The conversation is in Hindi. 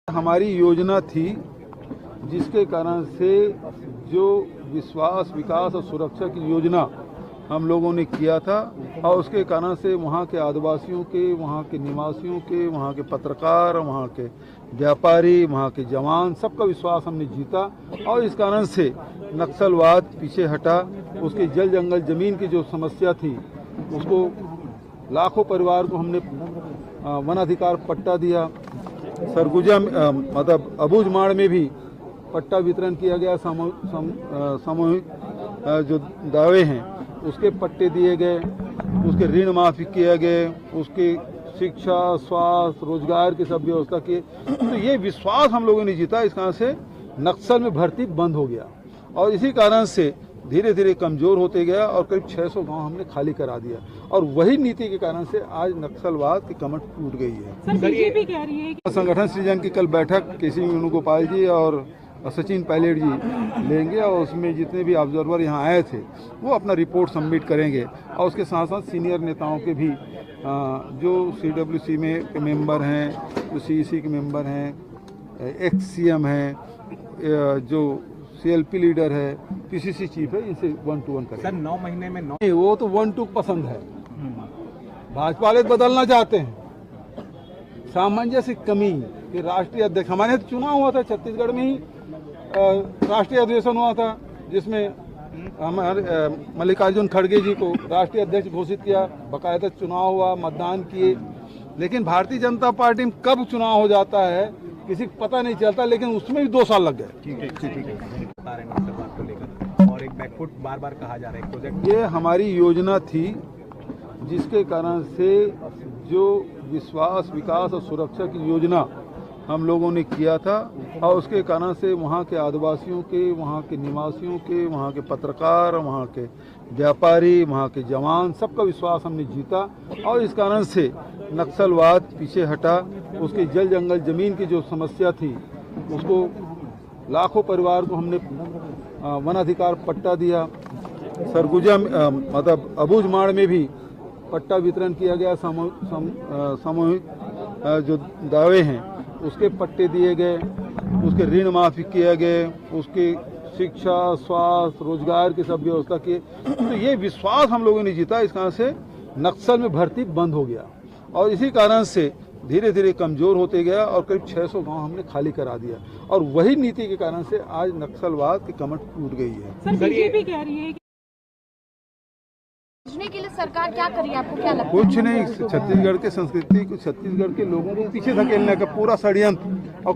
हमारी योजना थी जिसके कारण से जो विश्वास, विकास और सुरक्षा की योजना हम लोगों ने किया था और उसके कारण से वहाँ के आदिवासियों के, वहाँ के निवासियों के, वहाँ के पत्रकार, वहाँ के व्यापारी, वहाँ के जवान, सबका विश्वास हमने जीता और इस कारण से नक्सलवाद पीछे हटा। उसके जल जंगल ज़मीन की जो समस्या थी उसको लाखों परिवार को हमने वन अधिकार पट्टा दिया। सरगुजा मतलब अबूझमाड़ में भी पट्टा वितरण किया गया। सामूहिक जो दावे हैं उसके पट्टे दिए गए, उसके ऋण माफ़ी किए गए, उसके शिक्षा, स्वास्थ्य, रोजगार की सब व्यवस्था किए। तो ये विश्वास हम लोगों ने जीता। इस कारण से नक्सल में भर्ती बंद हो गया और इसी कारण से धीरे धीरे कमज़ोर होते गया और करीब 600 गांव हमने खाली करा दिया और वही नीति के कारण से आज नक्सलवाद की कमर टूट गई है। सर, बीजेपी कह रही है कि संगठन सृजन की कल बैठक केसी वेणुगोपाल जी और सचिन पायलट जी लेंगे और उसमें जितने भी ऑब्जर्वर यहाँ आए थे वो अपना रिपोर्ट सबमिट करेंगे और उसके साथ साथ सीनियर नेताओं के भी जो CWC में के मेंबर हैं, जो CEC के मेंबर हैं, एक्स CM हैं, जो CLP लीडर है, PCC चीफ है, इनसे 1 to 1 करेंगे। सर 9 महीने में 9 नहीं, वो तो 1 to पसंद है। भाजपा वाले बदलना चाहते हैं। सामंजस्य कमी कि राष्ट्रीय अध्यक्ष, हमारे यहाँ चुनाव हुआ था छत्तीसगढ़ में ही, राष्ट्रीय अधिवेशन हुआ था जिसमें हमारे मल्लिकार्जुन खड़गे जी को राष्ट्रीय अध्यक्ष घोषित किया, बाकायदा चुनाव हुआ, मतदान किए। लेकिन भारतीय जनता पार्टी में कब चुनाव हो जाता है किसी को पता नहीं चलता, लेकिन उसमें भी 2 साल लग गए। ठीक है बता रहे हैं बात को लेकर और एक बैकफुट बार बार कहा जा रहा है प्रोजेक्ट। ये हमारी योजना थी जिसके कारण से जो विश्वास, विकास और सुरक्षा की योजना हम लोगों ने किया था और उसके कारण से वहाँ के आदिवासियों के, वहाँ के निवासियों के, वहाँ के पत्रकार, वहाँ के व्यापारी, वहाँ के जवान, सबका विश्वास हमने जीता और इस कारण से नक्सलवाद पीछे हटा। उसके जल जंगल ज़मीन की जो समस्या थी उसको लाखों परिवार को हमने वन अधिकार पट्टा दिया। सरगुजा मतलब अबूझमाड़ में भी पट्टा वितरण किया गया। सामूहिक जो दावे हैं उसके पट्टे दिए गए, उसके ऋण माफ़ी किए गए, उसके शिक्षा, स्वास्थ्य, रोजगार की सब व्यवस्था किए। तो ये विश्वास हम लोगों ने जीता। इस कारण से नक्सल में भर्ती बंद हो गया और इसी कारण से धीरे धीरे कमज़ोर होते गया और करीब 600 गांव हमने खाली करा दिया और वही नीति के कारण से आज नक्सलवाद की कमर टूट गई है। सर, बीजेपी कह रही है कि के लिए सरकार क्या करी, आपको क्या लगता है? कुछ नहीं, छत्तीसगढ़ के संस्कृति को, छत्तीसगढ़ के लोगों को पीछे धकेलने का पूरा षड्यंत्र। और